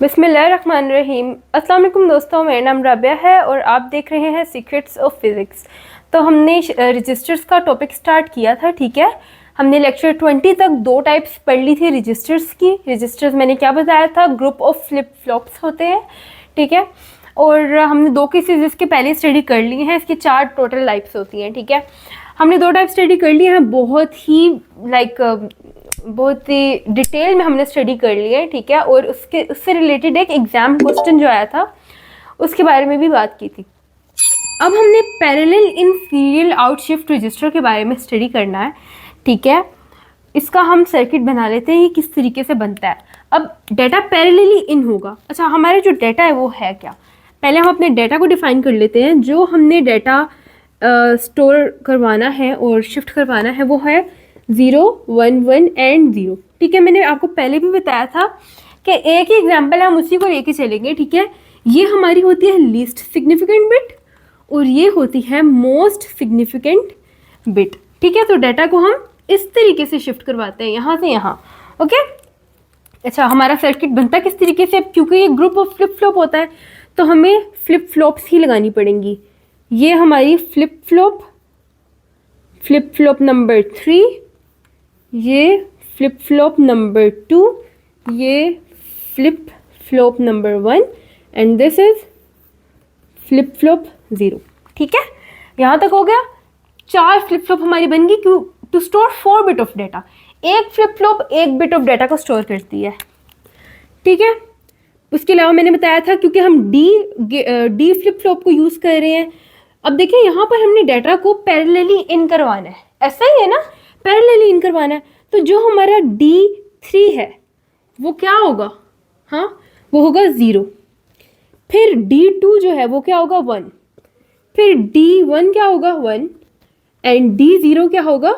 बिस्मिल्लाहिर्रहमानिर्रहीम। अस्सलाम वालेकुम दोस्तों, मेरा नाम राबिया है और आप देख रहे हैं सीक्रेट्स ऑफ फिज़िक्स। तो हमने रजिस्टर्स का टॉपिक स्टार्ट किया था, ठीक है। हमने लेक्चर 20 तक दो टाइप्स पढ़ ली थी रजिस्टर्स की। रजिस्टर्स मैंने क्या बताया था, ग्रुप ऑफ फ्लिप फ्लॉप्स होते हैं, ठीक है। और हमने दो केसेस इसके पहले स्टडी कर लिए हैं। इसकी 4 टोटल टाइप्स होती हैं, ठीक है। हमने 2 टाइप स्टडी कर लिए हैं, बहुत ही डिटेल में हमने स्टडी कर लिया है, ठीक है। और उससे रिलेटेड एक एग्जाम क्वेश्चन जो आया था उसके बारे में भी बात की थी। अब हमने parallel in serial out shift register के बारे में स्टडी करना है, ठीक है। इसका हम सर्किट बना लेते हैं, ये किस तरीके से बनता है। अब डाटा पैरेलली इन होगा। अच्छा, हमारे जो डाटा है वो है क्या, पहले हम अपने डाटा को डिफाइन कर लेते हैं। जो हमने डाटा स्टोर करवाना है और शिफ्ट करवाना है वो है 0, 1, 1 एंड 0, ठीक है। मैंने आपको पहले भी बताया था कि एक ही एग्जाम्पल हम उसी को लेके चलेंगे, ठीक है। ये हमारी होती है लीस्ट सिग्निफिकेंट बिट और ये होती है मोस्ट सिग्निफिकेंट बिट, ठीक है। तो डाटा को हम इस तरीके से शिफ्ट करवाते हैं, यहाँ से यहाँ, ओके। अच्छा, हमारा सर्किट बनता किस तरीके से, क्योंकि ये ग्रुप ऑफ फ्लिप फ्लॉप होता है तो हमें फ्लिप फ्लॉप्स ही लगानी पड़ेंगी। ये हमारी फ्लिप फ्लॉप नंबर 3, ये फ्लिप फ्लॉप नंबर 2, ये flip flop number 1 and this is flip flop 0, ठीक है। यहाँ तक हो गया। 4 फ्लिप फ्लॉप हमारी बन गई to store 4 bit of data. एक flip flop 1 bit of data को स्टोर करती है, ठीक है। उसके अलावा मैंने बताया था क्योंकि हम डी फ्लिप फ्लॉप को यूज़ कर रहे हैं। अब देखिए, यहाँ पर हमने डाटा को पैरेलली इन करवाना है, ऐसा ही है ना, पैरेलली इन करवाना है। तो जो हमारा D3 है वो क्या होगा, हाँ, वो होगा 0। फिर D2 जो है वो क्या होगा 1, फिर D1 क्या होगा 1 एंड D0 क्या होगा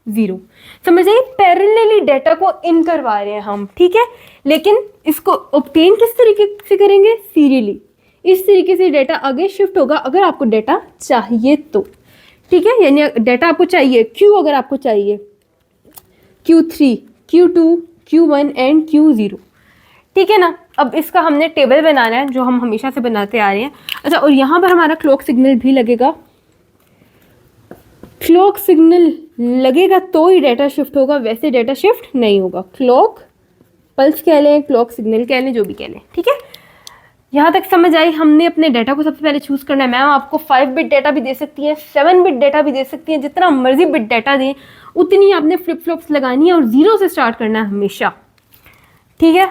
0। समझ आइए, पैरेलली डाटा को इन करवा रहे हैं हम, ठीक है। लेकिन इसको ऑब्टेन किस तरीके से करेंगे, सीरियली। इस तरीके से डाटा आगे शिफ्ट होगा अगर आपको डाटा चाहिए तो, ठीक है। यानी डाटा आपको चाहिए Q, अगर आपको चाहिए Q3, Q2, Q1 and Q0, ठीक है ना। अब इसका हमने टेबल बनाना है जो हम हमेशा से बनाते आ रहे हैं। अच्छा, और यहाँ पर हमारा क्लॉक सिग्नल भी लगेगा। क्लॉक सिग्नल लगेगा तो ही डाटा शिफ्ट होगा, वैसे डाटा शिफ्ट नहीं होगा। क्लॉक पल्स कह लें, क्लॉक सिग्नल कह लें, जो भी कह लें, ठीक है। यहाँ तक समझ आई। हमने अपने डाटा को सबसे पहले चूज़ करना है। मैम आपको 5 बिट डाटा भी दे सकती है, 7 बिट डाटा भी दे सकती है, जितना मर्जी बिट डाटा दें उतनी आपने फ्लिप फ्लॉप्स लगानी है और 0 से स्टार्ट करना है हमेशा, ठीक है।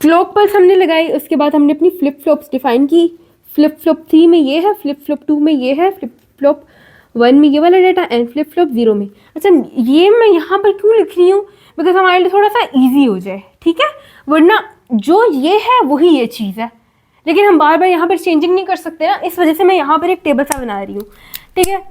क्लॉक पल्स हमने लगाई, उसके बाद हमने अपनी फ्लिप फ्लॉप्स डिफाइन की। फ्लिप फ्लॉप 3 में ये है, फ्लिप फ्लॉप 2 में ये है, फ्लिप फ्लॉप 1 में ये वाला डाटा एंड फ्लिप फ्लॉप 0 में। अच्छा, ये मैं यहाँ पर क्यों लिख रही हूँ, बिकॉज हमारे लिए थोड़ा सा ईजी हो जाए, ठीक है। वरना जो ये है वही ये चीज़ है, लेकिन हम बार बार यहाँ पर चेंजिंग नहीं कर सकते ना, इस वजह से मैं यहाँ पर एक टेबल सा बना रही हूँ, ठीक है।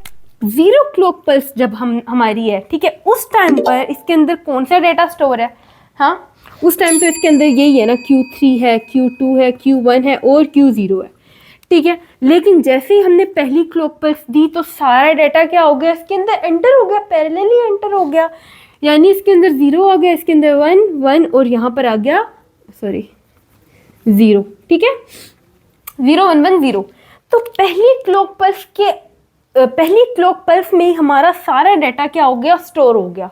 0 क्लॉक पल्स जब हमारी है, ठीक है, उस टाइम पर इसके अंदर कौन सा डाटा स्टोर है, हाँ, उस टाइम तो इसके अंदर यही है ना, Q3 है, Q2 है, Q1 है और Q0 है, ठीक है। लेकिन जैसे ही हमने पहली क्लॉक पल्स दी तो सारा डाटा क्या हो गया, इसके अंदर एंटर हो गया, पैरेलली एंटर हो गया। यानी इसके अंदर 0 आ गया, इसके अंदर 1, 1 और यहाँ पर आ गया 0, ठीक है। 0, 1, 1, 0। तो पहली क्लॉक पल्स में ही हमारा सारा डाटा क्या हो गया, स्टोर हो गया।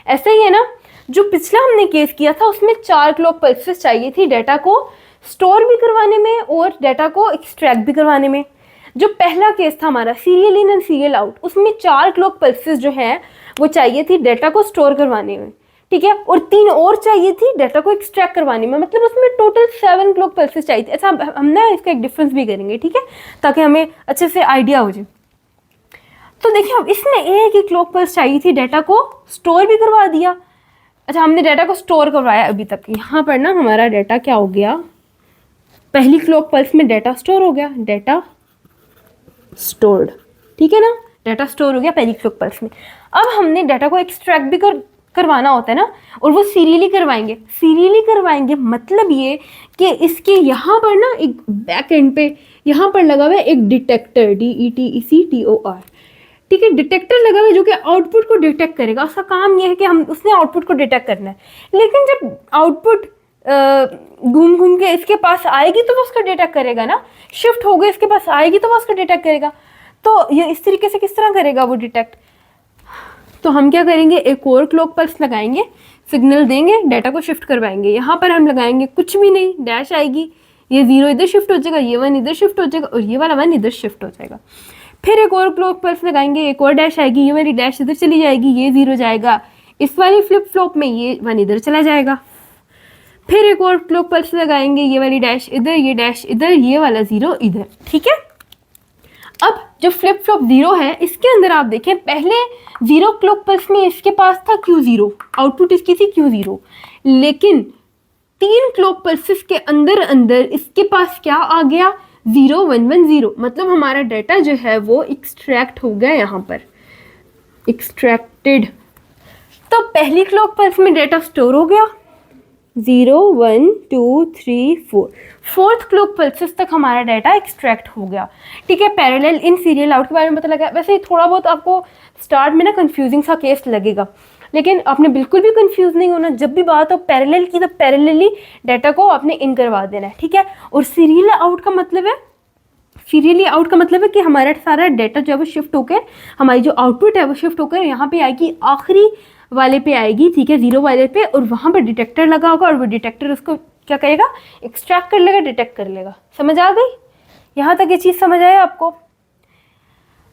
ऐसा ही है ना, जो पिछला हमने केस किया था उसमें 4 क्लॉक पल्सेस चाहिए थी डाटा को स्टोर भी करवाने में और डाटा को एक्सट्रैक्ट भी करवाने में। जो पहला केस था हमारा serial in and serial out, उसमें 4 क्लॉक पल्सेस जो हैं वो चाहिए थी डाटा को स्टोर करवाने में, ठीक है। और 3 और चाहिए थी डाटा को एक्सट्रैक्ट करवाने में, मतलब उसमें टोटल 7 क्लॉक पल्सेस चाहिए थी। अच्छा, हम ना इसका एक डिफरेंस भी करेंगे, ठीक है, ताकि हमें अच्छे से आइडिया हो जाए। तो देखिए, अब इसमें एक ही क्लॉक पल्स चाहिए थी, डाटा को स्टोर भी करवा दिया। अच्छा, हमने डाटा को स्टोर करवाया अभी तक। यहाँ पर ना हमारा डाटा क्या हो गया, पहली क्लॉक पल्स में डाटा स्टोर हो गया, डाटा स्टोर्ड, ठीक है ना, डाटा स्टोर हो गया पहली क्लॉक पल्स में। अब हमने डाटा को एक्सट्रैक्ट भी करवाना होता है ना, और वो सीरियली करवाएंगे। मतलब ये कि इसके यहाँ पर ना एक बैक एंड पे यहाँ पर लगा हुआ है एक डिटेक्टर, DETECTOR, ठीक है, डिटेक्टर लगा हुआ है जो कि आउटपुट को डिटेक्ट करेगा, उसका काम ये है कि हम उसने आउटपुट को डिटेक्ट करना है। लेकिन जब आउटपुट घूम घूम के इसके पास आएगी तो वो उसका डिटेक्ट करेगा ना, शिफ्ट हो गई इसके पास आएगी तो वो उसका डिटेक्ट करेगा। तो ये इस तरीके से किस तरह करेगा वो डिटेक्ट? तो हम क्या करेंगे, एक और क्लॉक पल्स लगाएंगे, सिग्नल देंगे, डाटा को शिफ्ट करवाएंगे। यहाँ पर हम लगाएंगे कुछ भी नहीं, डैश आएगी, ये 0 इधर शिफ्ट हो जाएगा, ये 1 इधर शिफ्ट हो जाएगा और ये वाला 1 इधर शिफ्ट हो जाएगा। फिर एक और क्लॉक पल्स लगाएंगे, एक और डैश आएगी, ये वाली डैश इधर चली जाएगी, ये 0 जाएगा, इस वाली फ्लिप फ्लॉप में ये 1 इधर चला जाएगा। फिर एक और क्लॉक पल्स लगाएंगे, ये वाली डैश इधर, ये डैश इधर, ये वाला 0 इधर। ठीक है, अब जो फ्लिप फ्लॉप 0 है इसके अंदर आप देखें, पहले 0 क्लॉक पल्स में इसके पास था Q0, आउटपुट इसकी थी Q0, लेकिन 3 क्लॉक पल्सेस के अंदर अंदर इसके पास क्या आ गया, 0 1 1 0। मतलब हमारा डाटा जो है वो एक्सट्रैक्ट हो गया, यहाँ पर एक्सट्रैक्टेड। तो पहली क्लॉक पल्स में डाटा स्टोर हो गया, 0 1 2 3 4, फोर्थ क्लॉक पल्सेस तक हमारा डाटा एक्सट्रैक्ट हो गया। ठीक है, पैरेलल इन सीरियल आउट के बारे में पता लगा। वैसे थोड़ा बहुत आपको स्टार्ट में ना कंफ्यूजिंग सा केस लगेगा, लेकिन आपने बिल्कुल भी कंफ्यूज नहीं होना। जब भी बात हो पैरेलल की तो पैरेलली डाटा को आपने इन करवा देना है। ठीक है, और सीरियल आउट का मतलब है, सीरियली आउट का मतलब है कि हमारा सारा डाटा जो है वो शिफ्ट होकर, हमारी जो आउटपुट है वो शिफ्ट होकर यहाँ पे आएगी, आखिरी वाले पे आएगी। ठीक है, 0 वाले पे, और वहाँ पर डिटेक्टर लगा होगा और वो डिटेक्टर उसको क्या करेगा, एक्सट्रैक्ट कर लेगा, डिटेक्ट कर लेगा। समझ आ गई? यहाँ तक ये चीज़ समझ आया आपको?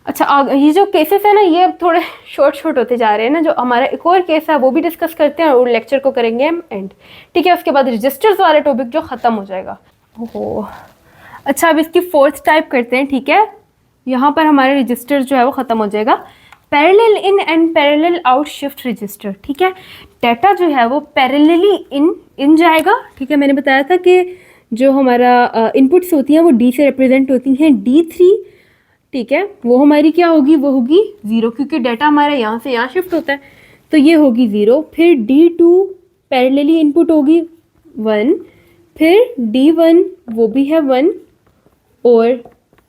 अच्छा, ये जो केसेस है ना ये अब थोड़े शॉर्ट होते जा रहे हैं ना। जो हमारा एक और केस है वो भी डिस्कस करते हैं और लेक्चर को करेंगे हम एंड। ठीक है, उसके बाद रजिस्टर्स वाला टॉपिक जो ख़त्म हो जाएगा। ओहो, अच्छा अब इसकी फोर्थ टाइप करते हैं। ठीक है, यहाँ पर हमारे रजिस्टर जो है वो ख़त्म हो जाएगा। Parallel in and parallel out shift register. ठीक है, डाटा जो है वो पैरेलली इन जाएगा। ठीक है, मैंने बताया था कि जो हमारा इनपुट्स होती हैं वो D से रिप्रेजेंट होती हैं, D3। ठीक है, वो हमारी क्या होगी, वो होगी 0, क्योंकि डाटा हमारा यहाँ से यहाँ शिफ्ट होता है, तो ये होगी 0। फिर D2 पैरेलली इनपुट होगी 1, फिर D1 वो भी है 1 और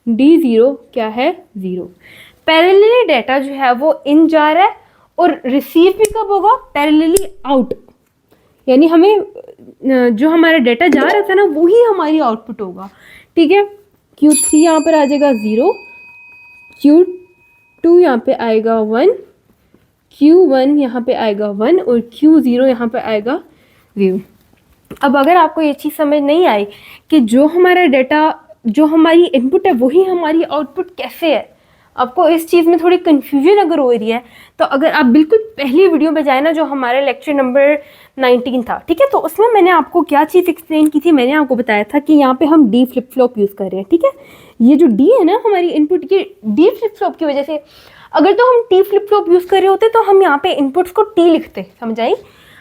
D0 क्या है, 0। पैरेलली डाटा जो है वो इन जा रहा है और रिसीव भी कब होगा, पैरेलली आउट। यानी हमें जो हमारा डाटा जा रहा था ना वही हमारी आउटपुट होगा। ठीक है, Q3 यहाँ पर आ जाएगा 0, Q2 यहाँ पे आएगा 1, Q1 यहाँ पे आएगा 1 और Q0 यहाँ पे आएगा 0। अब अगर आपको ये चीज़ समझ नहीं आई कि जो हमारा डाटा, जो हमारी इनपुट है वही हमारी आउटपुट कैसे है, आपको इस चीज़ में थोड़ी कन्फ्यूजन अगर हो रही है, तो अगर आप बिल्कुल पहली वीडियो पे जाए ना जो हमारा लेक्चर नंबर 19 था। ठीक है, तो उसमें मैंने आपको क्या चीज़ एक्सप्लेन की थी, मैंने आपको बताया था कि यहाँ पे हम D फ्लिप फ्लॉप यूज़ कर रहे हैं। ठीक है, ये जो D है ना हमारी इनपुट की, D फ्लिप फ्लॉप की वजह से, अगर तो हम T फ्लिप फ्लॉप यूज़ कर रहे होते तो हम यहाँ पे इनपुट्स को T लिखते, समझ आई?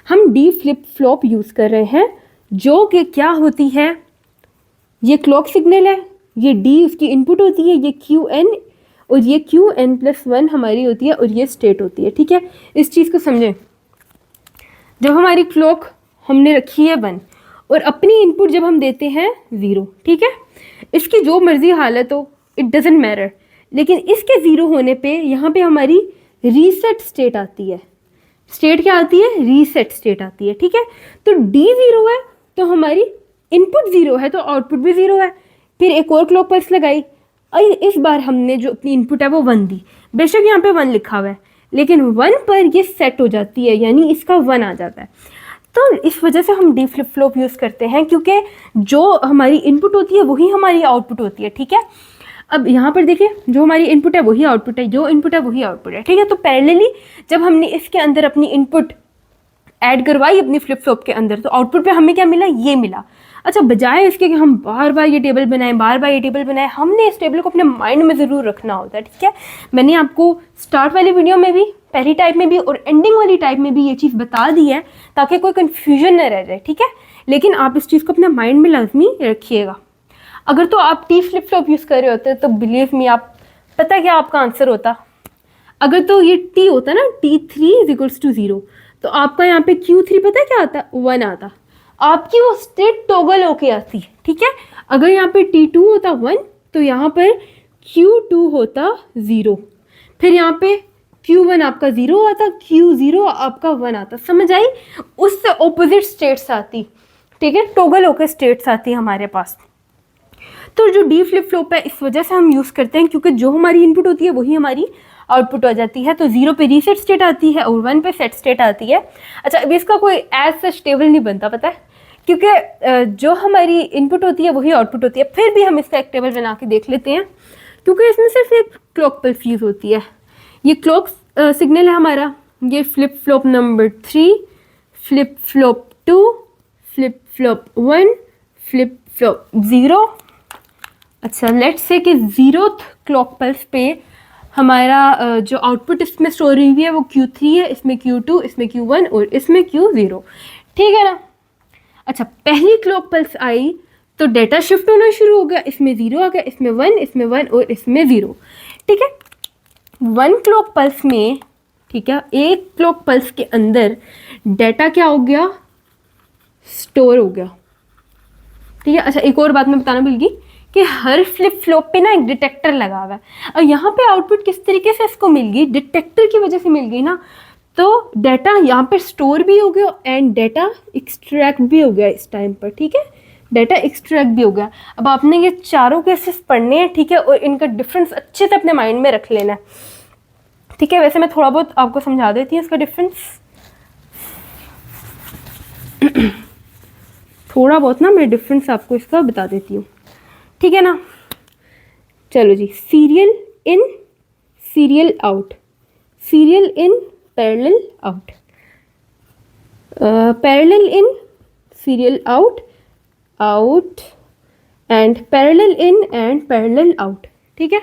हम D फ्लिप फ्लॉप यूज़ कर रहे हैं जो कि क्या होती है, ये क्लॉक सिग्नल है, ये D उसकी इनपुट होती है, ये Qn और ये Qn+1 हमारी होती है और ये स्टेट होती है। ठीक है, इस चीज़ को समझें। जब हमारी क्लॉक हमने रखी है 1 और अपनी इनपुट जब हम देते हैं 0, ठीक है, इसकी जो मर्जी हालत हो, इट डजेंट मैटर, लेकिन इसके 0 होने पे यहाँ पे हमारी रीसेट स्टेट आती है। स्टेट क्या आती है, रीसेट स्टेट आती है। ठीक है, तो D 0 है तो हमारी इनपुट 0 है तो आउटपुट भी 0 है। फिर एक और क्लॉक पल्स लगाई, इस बार हमने जो अपनी इनपुट है वो 1 दी, बेशक यहाँ पे 1 लिखा हुआ है, लेकिन 1 पर ये सेट हो जाती है, यानी इसका 1 आ जाता है। तो इस वजह से हम D फ्लिप फ्लॉप यूज़ करते हैं, क्योंकि जो हमारी इनपुट होती है वही हमारी आउटपुट होती है। ठीक है, अब यहाँ पर देखिए, जो हमारी इनपुट है वही आउटपुट है, जो इनपुट है वही आउटपुट है। ठीक है, तो पैरेलली जब हमने इसके अंदर अपनी इनपुट ऐड करवाई अपनी फ्लिप फ्लॉप के अंदर, तो आउटपुट पे हमें क्या मिला, ये मिला। अच्छा, बजाय इसके कि हम बार बार ये टेबल बनाएं, बार बार ये टेबल बनाएं, हमने इस टेबल को अपने माइंड में ज़रूर रखना होता है। ठीक है, मैंने आपको स्टार्ट वाली वीडियो में भी, पहली टाइप में भी और एंडिंग वाली टाइप में भी ये चीज़ बता दी है ताकि कोई कन्फ्यूजन न रह जाए। ठीक है, लेकिन आप इस चीज़ को अपने माइंड में लाजमी रखिएगा। अगर तो आप T फ्लिप फ्लॉप यूज़ कर रहे होते तो बिलीव मी, आप पता क्या आपका आंसर होता, अगर तो ये T होता ना, T3 = 0, तो आपका यहाँ पे Q3 पता है क्या आता, 1 आता, आपकी वो स्टेट टॉगल होके आती है। ठीक है, अगर यहाँ पे T2 होता 1 तो यहाँ पर Q2 होता 0, फिर यहाँ पे Q1 आपका 0 आता, Q0 आपका 1 आता, समझ आई? उससे ऑपोजिट स्टेट्स आती, ठीक है, टॉगल होकर स्टेट्स आती है हमारे पास। तो जो डी फ्लिप फ्लॉप है इस वजह से हम यूज़ करते हैं क्योंकि जो हमारी इनपुट होती है वही हमारी आउटपुट हो जाती है। तो 0 पे रीसेट स्टेट आती है और 1 पे सेट स्टेट आती है। अच्छा, अभी इसका कोई एज सच टेबल नहीं बनता, पता है, क्योंकि जो हमारी इनपुट होती है वही आउटपुट होती है। फिर भी हम इसका एक टेबल बना के देख लेते हैं क्योंकि इसमें सिर्फ एक क्लॉक पल्स यूज़ होती है। ये क्लॉक सिग्नल है हमारा, ये flip flop number 3, flip flop 2, flip flop 1, flip flop 0। अच्छा, लेट्स से कि 0th क्लॉक पल्स पे हमारा जो आउटपुट इसमें स्टोर हुई है वो Q3 है, इसमें Q2, इसमें Q1 और इसमें Q0, ठीक है ना। अच्छा, पहली क्लॉक पल्स आई तो डेटा शिफ्ट होना शुरू हो गया, इसमें 0 आ गया, इसमें 1, इसमें 1 और इसमें 0, ठीक है। 1 क्लॉक पल्स में, ठीक है, एक क्लॉक पल्स के अंदर डेटा क्या हो गया, स्टोर हो गया, ठीक है। अच्छा, एक और बात मैं बताना भूल गई कि हर फ्लिप फ्लॉप पे ना एक डिटेक्टर लगा हुआ है, और यहाँ पे आउटपुट किस तरीके से इसको मिल गई, डिटेक्टर की वजह से मिल गई ना। तो डाटा यहाँ पर स्टोर भी हो गया एंड डाटा एक्सट्रैक्ट भी हो गया इस टाइम पर, ठीक है, डाटा एक्सट्रैक्ट भी हो गया। अब आपने ये चारों केसेस पढ़ने हैं, ठीक है, और इनका डिफरेंस अच्छे से अपने माइंड में रख लेना है, ठीक है। वैसे मैं थोड़ा बहुत आपको समझा देती हूँ इसका डिफरेंस थोड़ा बहुत ना मैं डिफरेंस आपको इसका बता देती हूँ, ठीक है ना। चलो जी, serial in, serial out, serial in, parallel out, parallel in, serial out, out and parallel in and parallel out, ठीक है।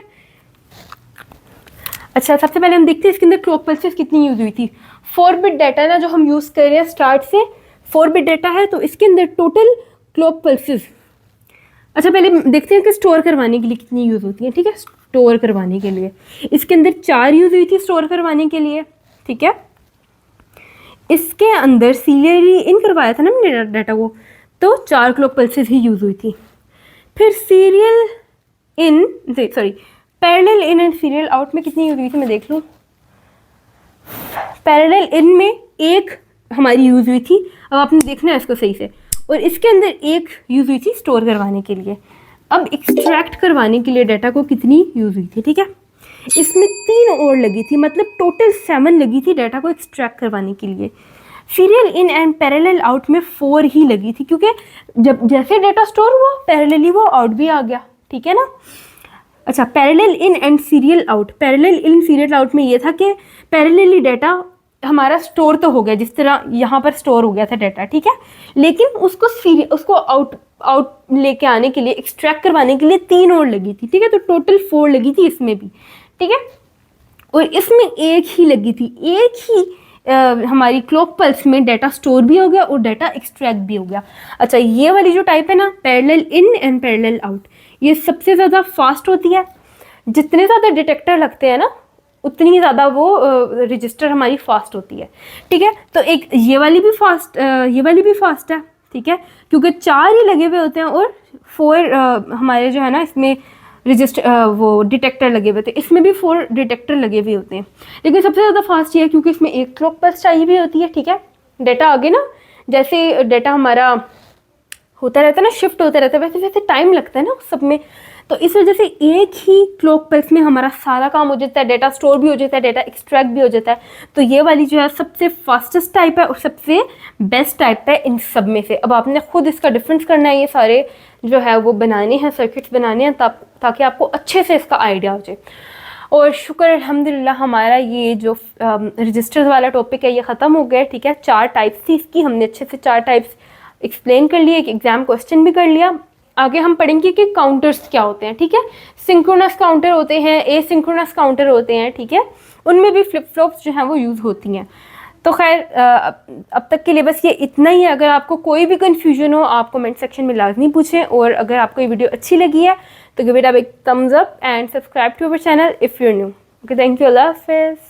अच्छा, सबसे पहले हम देखते हैं इसके अंदर क्लॉक पल्सेस कितनी यूज़ हुई थी। 4 बिट डाटा ना जो हम यूज़ कर रहे हैं स्टार्ट से, 4 बिट डाटा है, तो इसके अंदर टोटल क्लॉक पल्सेस, अच्छा पहले देखते हैं कि स्टोर करवाने के लिए कितनी यूज़ होती है, ठीक है। स्टोर करवाने के लिए इसके अंदर 4 यूज़ हुई थी स्टोर करवाने के लिए, ठीक है। इसके अंदर सीरियली इन करवाया था ना मैंने डाटा को, तो 4 क्लॉक पल्सेस ही यूज़ हुई थी। फिर serial in, sorry, parallel in and serial out में कितनी यूज़ हुई थी मैं देख लूँ। पैरेलल इन में एक हमारी यूज़ हुई थी, अब आपने देखना है इसको सही से, और इसके अंदर एक यूज़ हुई थी स्टोर करवाने के लिए। अब एक्सट्रैक्ट करवाने के लिए डाटा को कितनी यूज़ हुई थी, ठीक है। इसमें 3 और लगी थी, मतलब टोटल 7 लगी थी डाटा को एक्सट्रैक्ट करवाने के लिए। Serial in and parallel out में 4 ही लगी थी क्योंकि जब जैसे डाटा स्टोर हुआ पैरेलली वो आउट भी आ गया, ठीक है ना। अच्छा, parallel in and serial out, parallel in serial out में ये था कि पैरेलली डाटा हमारा स्टोर तो हो गया, जिस तरह यहाँ पर स्टोर हो गया था डाटा, ठीक है, लेकिन उसको आउट लेके आने के लिए, एक्सट्रैक्ट करवाने के लिए 3 और लगी थी, ठीक है। तो टोटल 4 लगी थी इसमें भी, ठीक है, और इसमें एक ही लगी थी, एक ही हमारी क्लॉक पल्स में डाटा स्टोर भी हो गया और डाटा एक्सट्रैक्ट भी हो गया। अच्छा, ये वाली जो टाइप है ना, parallel in and parallel out, ये सबसे ज़्यादा फास्ट होती है। जितने ज़्यादा डिटेक्टर लगते हैं ना उतनी ज़्यादा वो रजिस्टर हमारी फास्ट होती है, ठीक है। तो एक ये वाली भी फास्ट है, ठीक है, क्योंकि 4 ही लगे हुए होते हैं और 4 हमारे जो है ना इसमें रजिस्टर वो डिटेक्टर लगे हुए थे, इसमें भी 4 डिटेक्टर लगे हुए होते हैं। लेकिन सबसे ज़्यादा फास्ट ये है क्योंकि इसमें एक क्लॉक पल्स चाहिए भी होती है, ठीक है। डाटा आगे ना जैसे डाटा हमारा होता रहता है ना, शिफ्ट होता रहता है, वैसे वैसे टाइम लगता है ना उस सब में, तो इस वजह से एक ही क्लॉक पल्स में हमारा सारा काम हो जाता है, डाटा स्टोर भी हो जाता है, डाटा एक्सट्रैक्ट भी हो जाता है। तो ये वाली जो है सबसे फास्टेस्ट टाइप है और सबसे बेस्ट टाइप है इन सब में से। अब आपने खुद इसका डिफरेंस करना है, ये सारे जो है वो बनाने हैं, सर्किट्स बनाने हैं, ताकि आपको अच्छे से इसका आइडिया हो जाए। और शुक्र अल्हम्दुलिल्लाह हमारा ये जो रजिस्टर्स वाला टॉपिक है ये ख़त्म हो गया, ठीक है। 4 टाइप्स थी इसकी, हमने अच्छे से 4 टाइप्स एक्सप्लेन कर लिए, एक एग्जाम क्वेश्चन भी कर लिया। आगे हम पढ़ेंगे कि काउंटर्स क्या होते हैं, ठीक है। सिंक्रोनस काउंटर होते हैं, एसिंक्रोनस काउंटर होते हैं, ठीक है, उनमें भी फ्लिप फ्लॉप्स जो हैं वो यूज़ होती हैं। तो खैर अब तक के लिए बस ये इतना ही है। अगर आपको कोई भी कन्फ्यूजन हो आप कमेंट सेक्शन में लाजमी पूछें, और अगर आपको ये वीडियो अच्छी लगी है तो give it a big thumbs up and subscribe to our channel if you are new. Okay, thank you, अल्लाह हाफ़िज़।